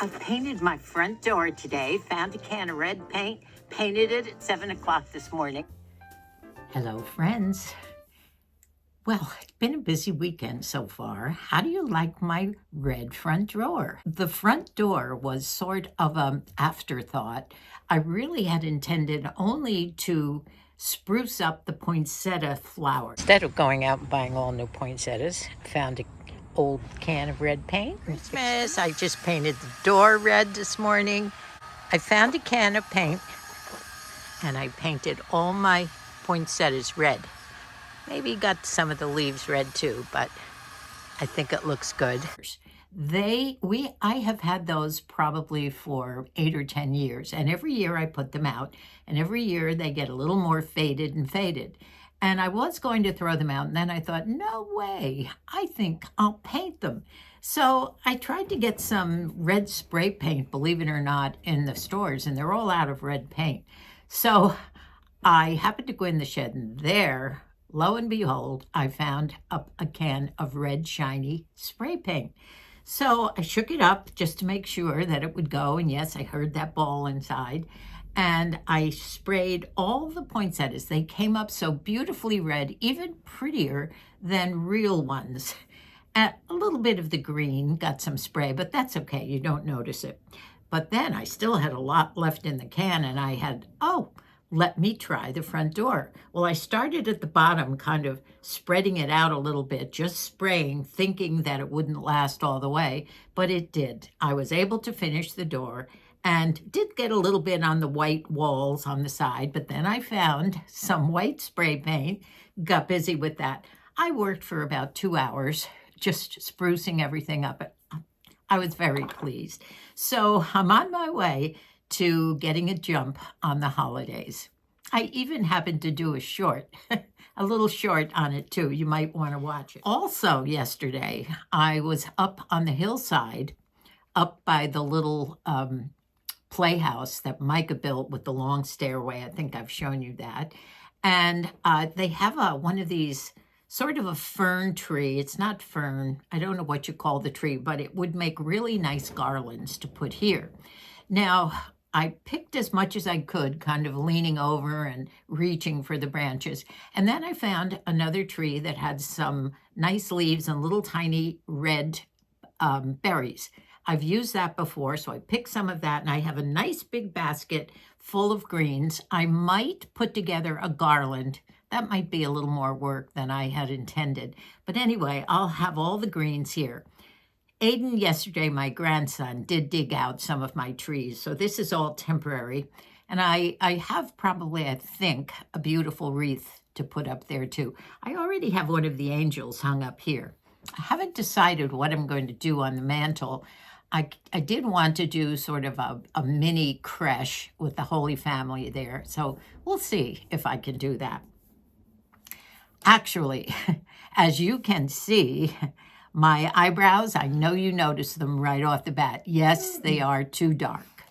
I painted my front door today, found a can of red paint, painted it at 7 o'clock this morning. Hello, friends. Well, it's been a busy weekend so far. How do you like my red front door? The front door was sort of an afterthought. I really had intended only to spruce up the poinsettia flower. Instead of going out and buying all new poinsettias, I found an old can of red paint. Christmas, I just painted the door red this morning. I found a can of paint and I painted all my poinsettias red. Maybe got some of the leaves red too, but I think it looks good. I have had those probably for 8 or 10 years, and every year I put them out, and every year they get a little more faded and faded. And I was going to throw them out, and then I thought, no way, I think I'll paint them. So I tried to get some red spray paint, believe it or not, in the stores, and they're all out of red paint. So I happened to go in the shed, and there, lo and behold, I found a can of red shiny spray paint. So I shook it up just to make sure that it would go. And yes, I heard that ball inside. And I sprayed all the poinsettias. They came up so beautifully red, even prettier than real ones. And a little bit of the green got some spray, but that's okay. You don't notice it. But then I still had a lot left in the can, and I had, let me try the front door. Well, I started at the bottom, kind of spreading it out a little bit, just spraying, thinking that it wouldn't last all the way, but it did. I was able to finish the door and did get a little bit on the white walls on the side, but then I found some white spray paint, got busy with that. I worked for about 2 hours, just sprucing everything up. I was very pleased. So I'm on my way to getting a jump on the holidays. I even happened to do a short, a little short on it too. You might want to watch it. Also yesterday, I was up on the hillside, up by the little playhouse that Micah built with the long stairway. I think I've shown you that. And they have one of these sort of a fern tree. It's not fern. I don't know what you call the tree, but it would make really nice garlands to put here. Now, I picked as much as I could, kind of leaning over and reaching for the branches. And then I found another tree that had some nice leaves and little tiny red berries. I've used that before, so I picked some of that, and I have a nice big basket full of greens. I might put together a garland. That might be a little more work than I had intended. But anyway, I'll have all the greens here. Aiden, yesterday, my grandson, did dig out some of my trees, so this is all temporary. And I have probably, I think, a beautiful wreath to put up there too. I already have one of the angels hung up here. I haven't decided what I'm going to do on the mantle. I did want to do sort of a mini creche with the Holy Family there, so we'll see if I can do that. Actually, as you can see, my eyebrows, I know you noticed them right off the bat. Yes, they are too dark.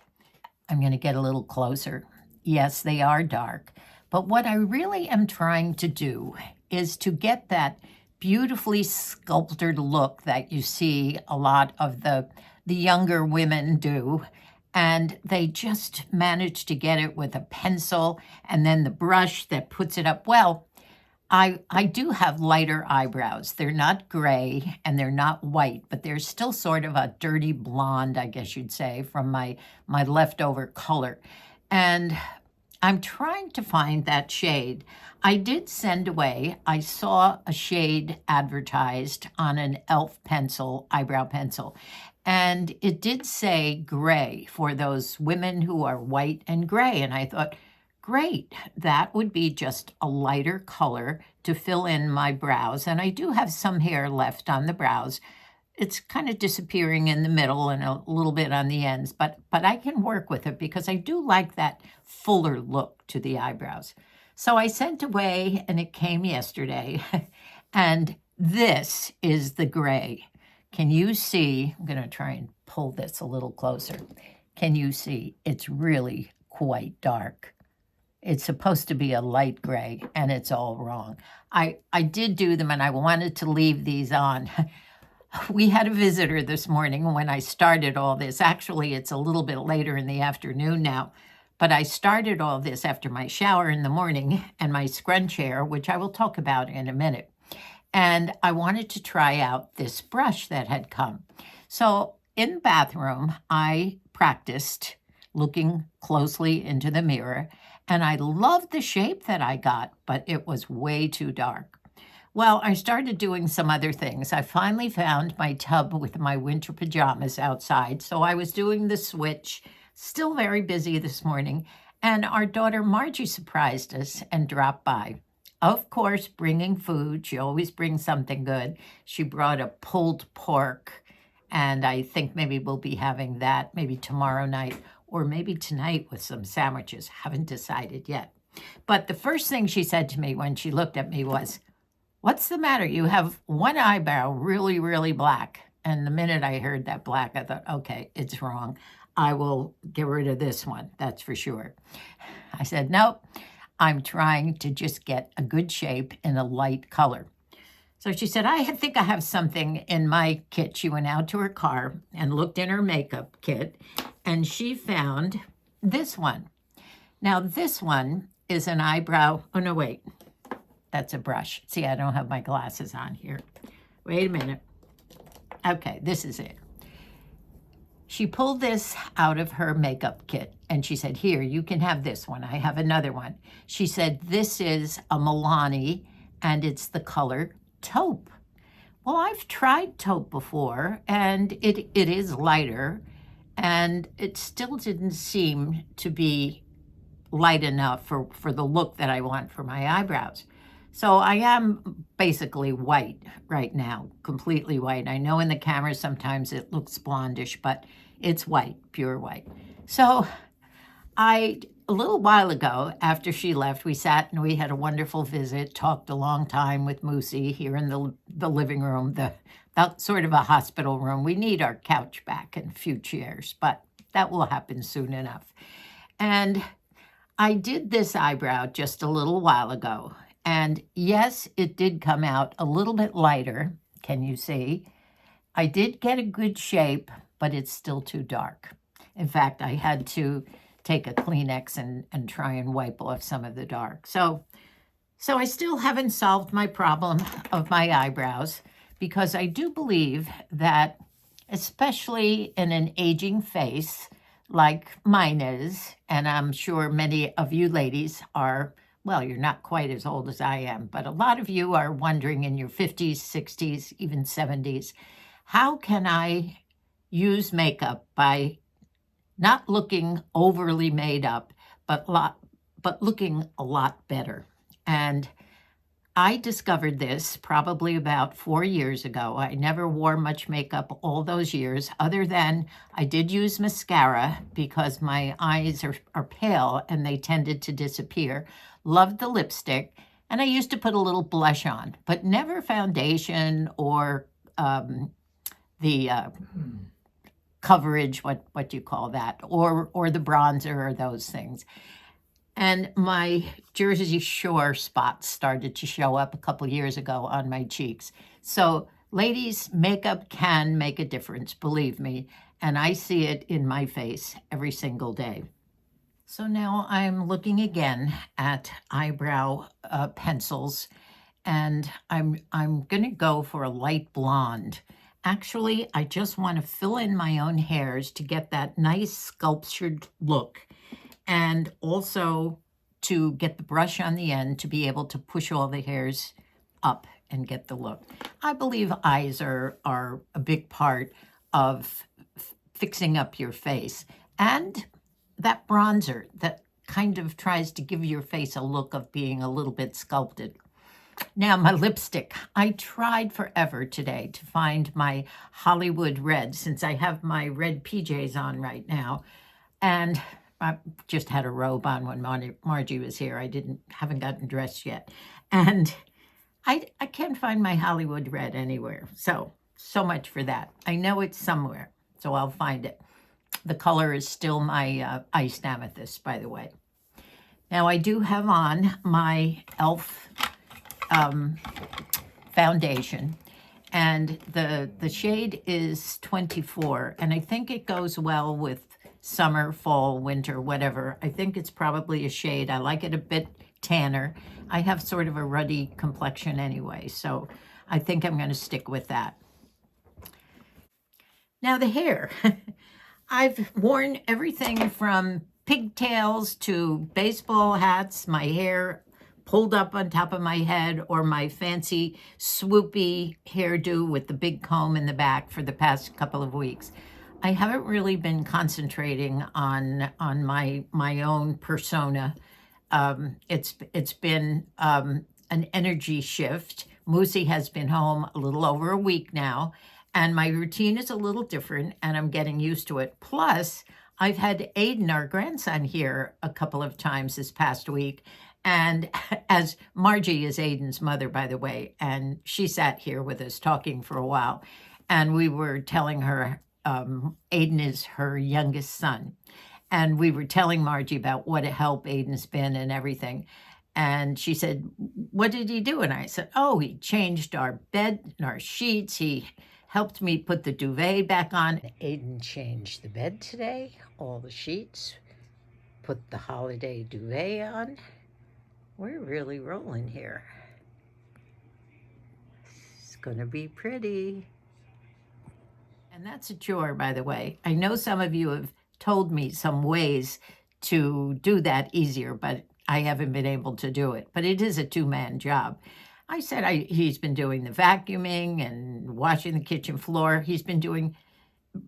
I'm going to get a little closer. Yes, they are dark. But what I really am trying to do is to get that beautifully sculptured look that you see a lot of the younger women do. And they just manage to get it with a pencil and then the brush that puts it up. Well, I do have lighter eyebrows. They're not gray and they're not white, but they're still sort of a dirty blonde, I guess you'd say, from my leftover color. And I'm trying to find that shade. I did send away, I saw a shade advertised on an e.l.f. pencil, eyebrow pencil, and it did say gray for those women who are white and gray. And I thought, great, that would be just a lighter color to fill in my brows. And I do have some hair left on the brows. It's kind of disappearing in the middle and a little bit on the ends, but I can work with it because I do like that fuller look to the eyebrows. So I sent away and it came yesterday. And this is the gray. Can you see? I'm going to try and pull this a little closer. Can you see? It's really quite dark. It's supposed to be a light gray, and it's all wrong. I did do them, and I wanted to leave these on. We had a visitor this morning when I started all this. Actually, it's a little bit later in the afternoon now, but I started all this after my shower in the morning and my scrunch hair, which I will talk about in a minute. And I wanted to try out this brush that had come. So in the bathroom, I practiced looking closely into the mirror, and I loved the shape that I got, but it was way too dark. Well, I started doing some other things. I finally found my tub with my winter pajamas outside, so I was doing the switch, still very busy this morning, and our daughter Margie surprised us and dropped by. Of course, bringing food. She always brings something good. She brought a pulled pork, and I think maybe we'll be having that maybe tomorrow night or maybe tonight with some sandwiches. Haven't decided yet. But the first thing she said to me when she looked at me was, "What's the matter? You have one eyebrow really, really black." And the minute I heard that black, I thought, okay, it's wrong. I will get rid of this one, that's for sure. I said, nope, I'm trying to just get a good shape in a light color. So she said, I think I have something in my kit. She went out to her car and looked in her makeup kit, and she found this one. Now, this one is an eyebrow. Oh, no, wait. That's a brush. See, I don't have my glasses on here. Wait a minute. Okay, this is it. She pulled this out of her makeup kit and she said, here, you can have this one. I have another one. She said, this is a Milani and it's the color taupe. Well, I've tried taupe before and it is lighter and it still didn't seem to be light enough for the look that I want for my eyebrows. So I am basically white right now, completely white. I know in the camera sometimes it looks blondish, but it's white, pure white. So a little while ago, after she left, we sat and we had a wonderful visit, talked a long time with Moosey here in the living room, the sort of a hospital room. We need our couch back and a few chairs, but that will happen soon enough. And I did this eyebrow just a little while ago. And yes, it did come out a little bit lighter. Can you see? I did get a good shape, but it's still too dark. In fact, I had to take a Kleenex and try and wipe off some of the dark. So I still haven't solved my problem of my eyebrows because I do believe that, especially in an aging face like mine is, and I'm sure many of you ladies are, well, you're not quite as old as I am, but a lot of you are wondering in your 50s, 60s, even 70s, how can I use makeup by not looking overly made up, but looking a lot better? And I discovered this probably about 4 years ago. I never wore much makeup all those years, other than I did use mascara because my eyes are pale and they tended to disappear. Loved the lipstick, and I used to put a little blush on, but never foundation or the coverage, what do you call that, or the bronzer or those things. And my Jersey Shore spots started to show up a couple years ago on my cheeks. So ladies, makeup can make a difference, believe me, and I see it in my face every single day. So now I'm looking again at eyebrow pencils, and I'm going to go for a light blonde. Actually, I just want to fill in my own hairs to get that nice sculptured look, and also to get the brush on the end to be able to push all the hairs up and get the look. I believe eyes are a big part of fixing up your face. And that bronzer that kind of tries to give your face a look of being a little bit sculpted. Now, my lipstick. I tried forever today to find my Hollywood red, since I have my red PJs on right now. And I just had a robe on when Margie was here. I haven't gotten dressed yet. And I can't find my Hollywood red anywhere. So much for that. I know it's somewhere, so I'll find it. The color is still my iced amethyst, by the way. Now, I do have on my e.l.f. Foundation, And the shade is 24, and I think it goes well with summer, fall, winter, whatever. I think it's probably a shade. I like it a bit tanner. I have sort of a ruddy complexion anyway, so I think I'm going to stick with that. Now the hair. I've worn everything from pigtails to baseball hats, my hair pulled up on top of my head, or my fancy swoopy hairdo with the big comb in the back for the past couple of weeks. I haven't really been concentrating on my own persona. It's been an energy shift. Moosey has been home a little over a week now, and my routine is a little different, and I'm getting used to it. Plus, I've had Aiden, our grandson, here a couple of times this past week. And as Margie is Aiden's mother, by the way, and she sat here with us talking for a while, and we were telling her Aiden is her youngest son. And we were telling Margie about what a help Aiden's been and everything. And she said, "What did he do?" And I said, "Oh, he changed our bed and our sheets. He helped me put the duvet back on." Aiden changed the bed today, all the sheets, put the holiday duvet on. We're really rolling here. It's going to be pretty. And that's a chore, by the way. I know some of you have told me some ways to do that easier, but I haven't been able to do it. But it is a two-man job. I said he's been doing the vacuuming and washing the kitchen floor. He's been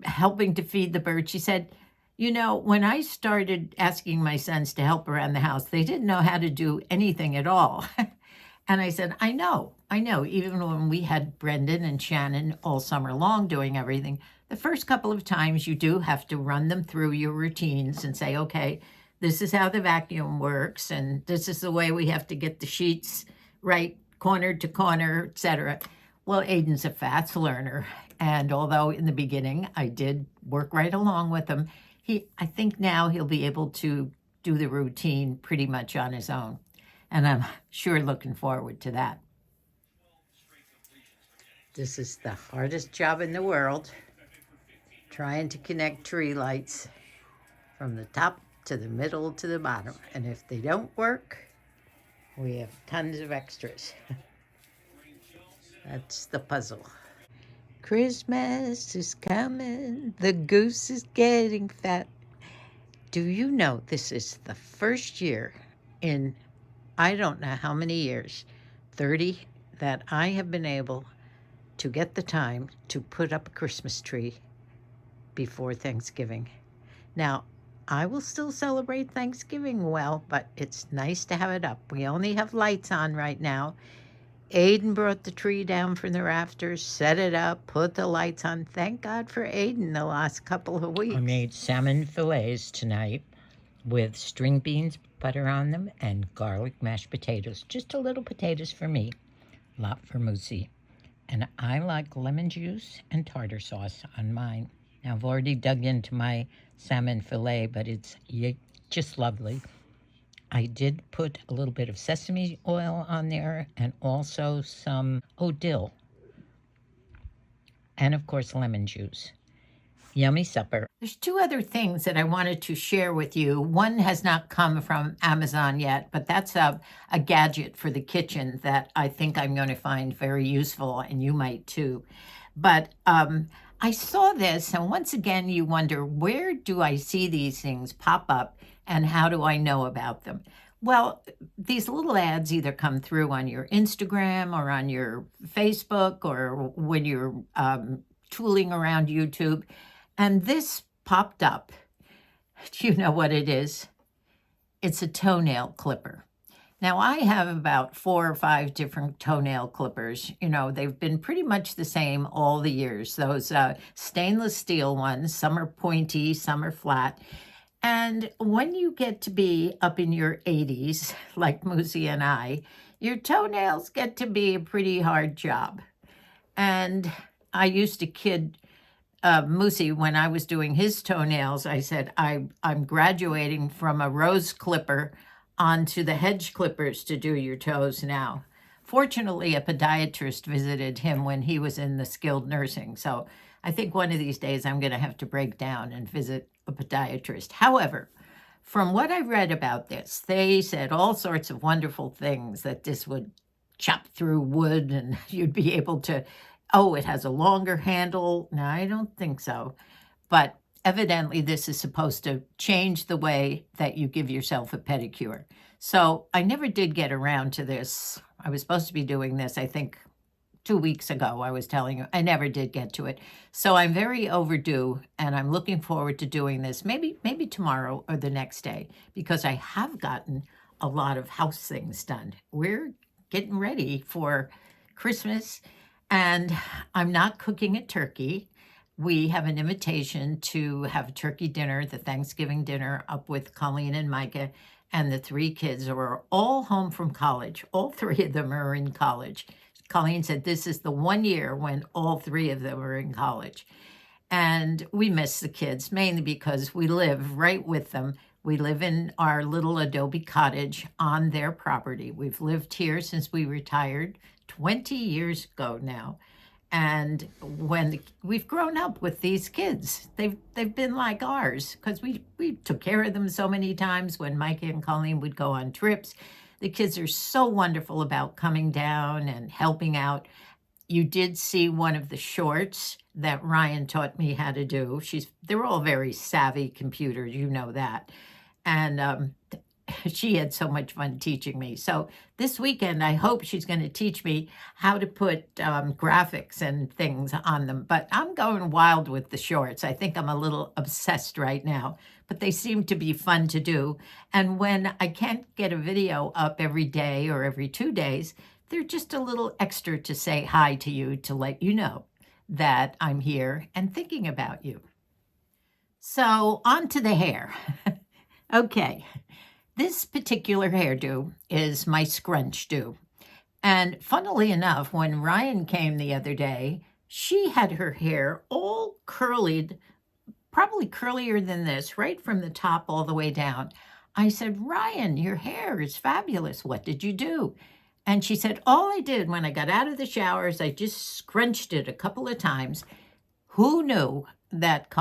helping to feed the birds. She said, "You know, when I started asking my sons to help around the house, they didn't know how to do anything at all." And I said, I know. Even when we had Brendan and Shannon all summer long doing everything, the first couple of times you do have to run them through your routines and say, okay, this is how the vacuum works, and this is the way we have to get the sheets right, corner to corner, etc. Well, Aiden's a fast learner, and although in the beginning I did work right along with him, I think now he'll be able to do the routine pretty much on his own. And I'm sure looking forward to that. This is the hardest job in the world, trying to connect tree lights from the top to the middle to the bottom. And if they don't work, we have tons of extras. That's the puzzle. Christmas is coming, the goose is getting fat. Do you know this is the first year in I don't know how many years, 30, that I have been able to get the time to put up a Christmas tree before Thanksgiving. Now, I will still celebrate Thanksgiving well, but it's nice to have it up. We only have lights on right now. Aiden brought the tree down from the rafters, set it up, put the lights on. Thank God for Aiden the last couple of weeks. I made salmon fillets tonight with string beans, butter on them, and garlic mashed potatoes. Just a little potatoes for me, a lot for Moosey. And I like lemon juice and tartar sauce on mine. Now, I've already dug into my salmon fillet, but it's just lovely. I did put a little bit of sesame oil on there, and also some dill. And, of course, lemon juice. Yummy supper. There's two other things that I wanted to share with you. One has not come from Amazon yet, but that's a gadget for the kitchen that I think I'm going to find very useful, and you might too. But I saw this, and once again, you wonder, where do I see these things pop up, and how do I know about them? Well, these little ads either come through on your Instagram or on your Facebook, or when you're tooling around YouTube. And this popped up. Do you know what it is? It's a toenail clipper. Now, I have about 4 or 5 different toenail clippers. You know, they've been pretty much the same all the years. Those stainless steel ones, some are pointy, some are flat. And when you get to be up in your 80s, like Moosey and I, your toenails get to be a pretty hard job. And I used to kid Moosey, when I was doing his toenails, I said, I'm graduating from a rose clipper onto the hedge clippers to do your toes now. Fortunately, a podiatrist visited him when he was in the skilled nursing. So I think one of these days I'm going to have to break down and visit a podiatrist. However, from what I read about this, they said all sorts of wonderful things, that this would chop through wood and you'd be able to, oh, it has a longer handle. No, I don't think so. But evidently, this is supposed to change the way that you give yourself a pedicure. So I never did get around to this. I was supposed to be doing this, I think, 2 weeks ago. I was telling you, I never did get to it. So I'm very overdue, and I'm looking forward to doing this maybe tomorrow or the next day, because I have gotten a lot of house things done. We're getting ready for Christmas, and I'm not cooking a turkey. We have an invitation to have a turkey dinner, the Thanksgiving dinner, up with Colleen and Micah and the 3 kids who are all home from college. All 3 of them are in college. Colleen said this is the one year when all 3 of them are in college. And we miss the kids, mainly because we live right with them. We live in our little adobe cottage on their property. We've lived here since we retired 20 years ago now. And when we've grown up with these kids, they've been like ours, because we took care of them so many times when Micah and Colleen would go on trips. The kids are so wonderful about coming down and helping out. You did see one of the shorts that Ryan taught me how to do. They're all very savvy computers, you know that. And she had so much fun teaching me. So this weekend, I hope she's going to teach me how to put graphics and things on them. But I'm going wild with the shorts. I think I'm a little obsessed right now, but they seem to be fun to do. And when I can't get a video up every day or every 2 days, they're just a little extra to say hi to you, to let you know that I'm here and thinking about you. So on to the hair. Okay. This particular hairdo is my scrunch do. And funnily enough, when Ryan came the other day, she had her hair all curlied, probably curlier than this, right from the top all the way down. I said, Ryan, your hair is fabulous. What did you do? And she said, all I did when I got out of the shower is I just scrunched it a couple of times. Who knew that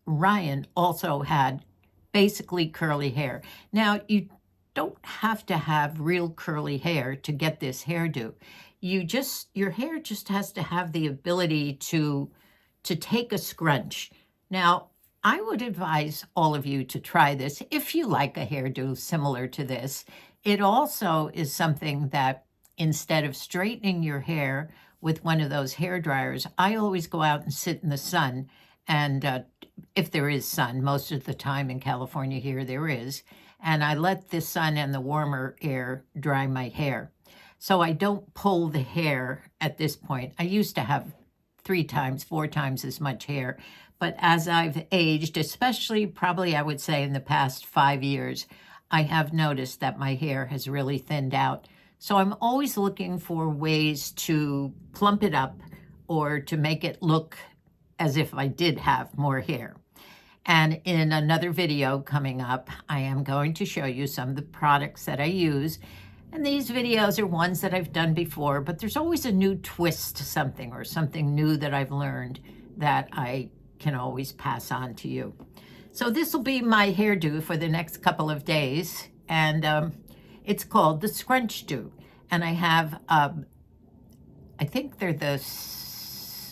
Ryan also had basically curly hair? Now, you don't have to have real curly hair to get this hairdo. Your hair just has to have the ability to take a scrunch. Now, I would advise all of you to try this if you like a hairdo similar to this. It also is something that, instead of straightening your hair with one of those hair dryers, I always go out and sit in the sun. And if there is sun, most of the time in California here there is, and I let the sun and the warmer air dry my hair. So I don't pull the hair at this point. I used to have 3 times, 4 times as much hair, but as I've aged, especially probably I would say in the past 5 years, I have noticed that my hair has really thinned out. So I'm always looking for ways to plump it up or to make it look as if I did have more hair. And in another video coming up, I am going to show you some of the products that I use. And these videos are ones that I've done before, but there's always a new twist to something, or something new that I've learned that I can always pass on to you. So this will be my hairdo for the next couple of days. And it's called the Scrunch Do. And I have, I think they're the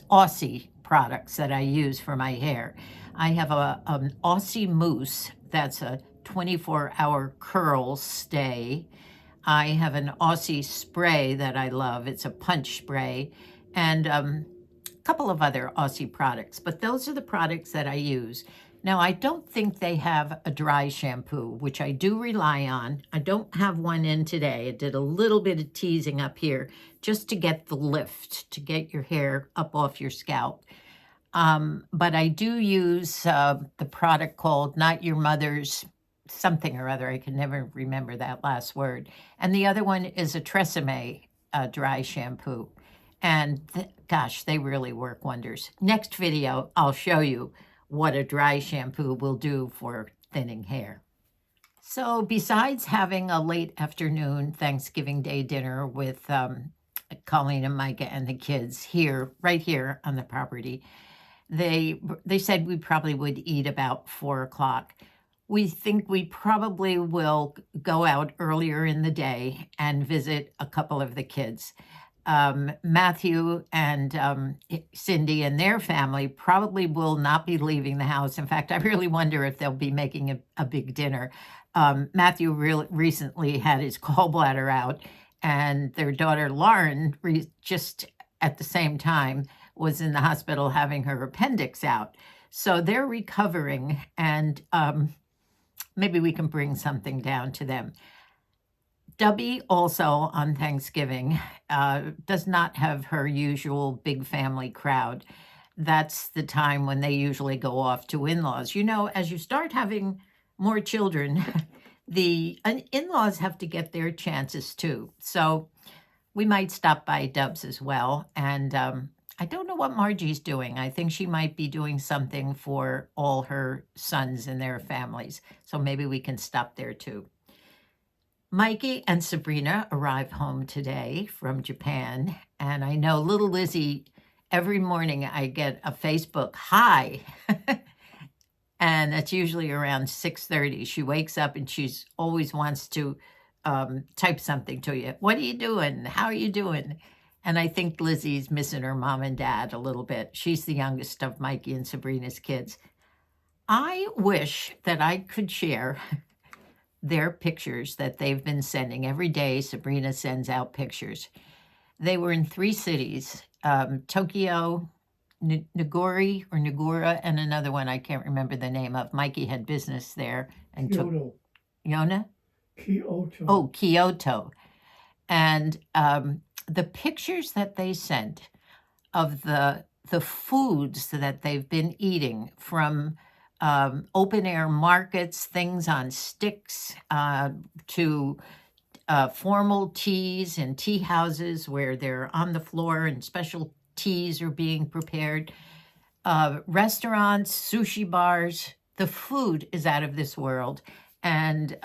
Aussie products that I use for my hair. I have an Aussie mousse that's a 24-hour curl stay. I have an Aussie spray that I love. It's a punch spray, and a couple of other Aussie products, but those are the products that I use. Now, I don't think they have a dry shampoo, which I do rely on. I don't have one in today. I did a little bit of teasing up here just to get the lift, to get your hair up off your scalp. But I do use the product called Not Your Mother's something or other. I can never remember that last word. And the other one is a Tresemme dry shampoo. And gosh, they really work wonders. Next video, I'll show you what a dry shampoo will do for thinning hair. So, besides having a late afternoon Thanksgiving Day dinner with Colleen and Micah and the kids here, right here on the property, they said we probably would eat about 4 o'clock. We think we probably will go out earlier in the day and visit a couple of the kids. Matthew and Cindy and their family probably will not be leaving the house. In fact, I really wonder if they'll be making a big dinner. Matthew recently had his gallbladder out, and their daughter Lauren, just at the same time, was in the hospital having her appendix out. So they're recovering, and maybe we can bring something down to them. Debbie also on Thanksgiving does not have her usual big family crowd. That's the time when they usually go off to in-laws. You know, as you start having more children, the in-laws have to get their chances too. So we might stop by Dub's as well. And I don't know what Margie's doing. I think she might be doing something for all her sons and their families. So maybe we can stop there too. Mikey and Sabrina arrived home today from Japan, and I know little Lizzie, every morning I get a Facebook hi, and that's usually around 6:30. She wakes up and she's always wants to type something to you. What are you doing? How are you doing? And I think Lizzie's missing her mom and dad a little bit. She's the youngest of Mikey and Sabrina's kids. I wish that I could share their pictures that they've been sending. Every day, Sabrina sends out pictures. They were in 3 cities, Tokyo, Nagura, and another one I can't remember the name of. Mikey had business there. And Kyoto. Yona? Kyoto. Oh, Kyoto. And the pictures that they sent of the foods that they've been eating, from open air markets, things on sticks, to formal teas and tea houses where they're on the floor and special teas are being prepared, restaurants, sushi bars. The food is out of this world, and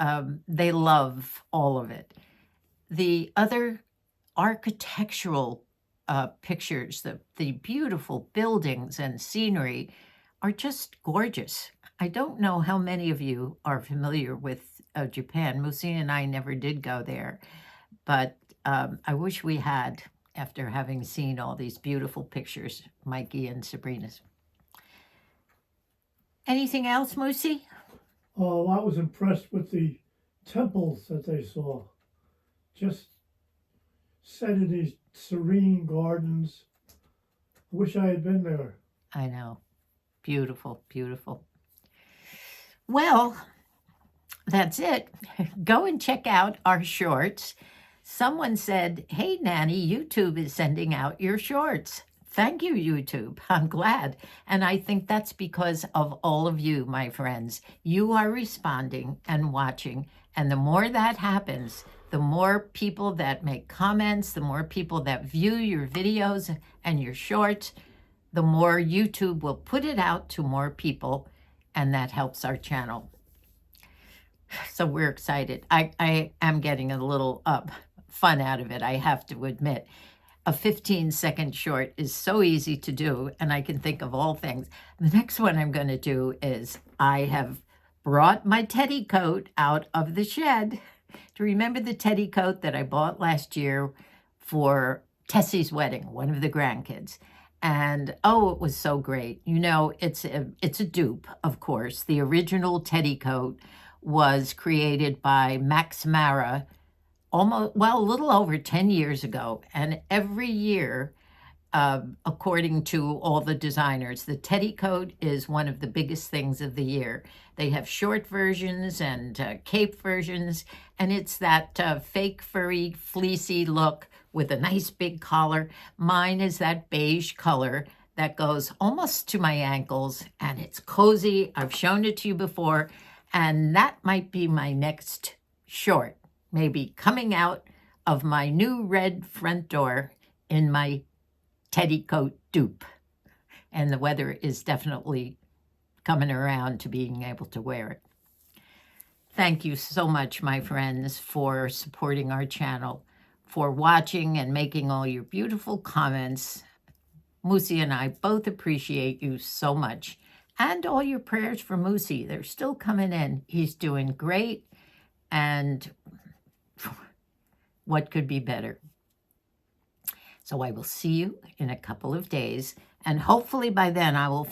they love all of it. The other architectural pictures, the beautiful buildings and scenery are just gorgeous. I don't know how many of you are familiar with Japan. Musi and I never did go there, but I wish we had, after having seen all these beautiful pictures, Mikey and Sabrina's. Anything else, Musi? Oh, I was impressed with the temples that they saw. Just set in these serene gardens. Wish I had been there. I know. Beautiful, beautiful. Well, that's it. Go and check out our shorts. Someone said, "Hey, Nanny, YouTube is sending out your shorts." Thank you, YouTube. I'm glad. And I think that's because of all of you, my friends. You are responding and watching. And the more that happens, the more people that make comments, the more people that view your videos and your shorts, the more YouTube will put it out to more people, and that helps our channel. So we're excited. I am getting a little fun out of it, I have to admit. A 15-second short is so easy to do, and I can think of all things. The next one I'm going to do is I have brought my teddy coat out of the shed. Do you remember the teddy coat that I bought last year for Tessie's wedding, one of the grandkids? And oh, it was so great. You know, it's a dupe, of course. The original teddy coat was created by Max Mara a little over 10 years ago. And every year, according to all the designers, the teddy coat is one of the biggest things of the year. They have short versions and cape versions, and it's that fake furry, fleecy look with a nice big collar. Mine is that beige color that goes almost to my ankles, and it's cozy. I've shown it to you before, and that might be my next short, maybe coming out of my new red front door in my teddy coat dupe. And the weather is definitely coming around to being able to wear it. Thank you so much, my friends, for supporting our channel, for watching and making all your beautiful comments. Moosey and I both appreciate you so much. And all your prayers for Moosey. They're still coming in. He's doing great. And what could be better? So I will see you in a couple of days. And hopefully by then I will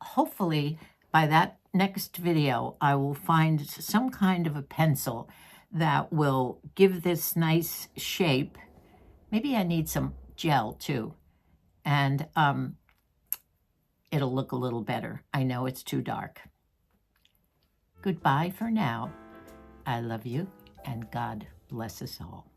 hopefully by that next video, I will find some kind of a pencil that will give this nice shape. Maybe I need some gel too. And it'll look a little better. I know it's too dark. Goodbye for now. I love you, and God bless us all.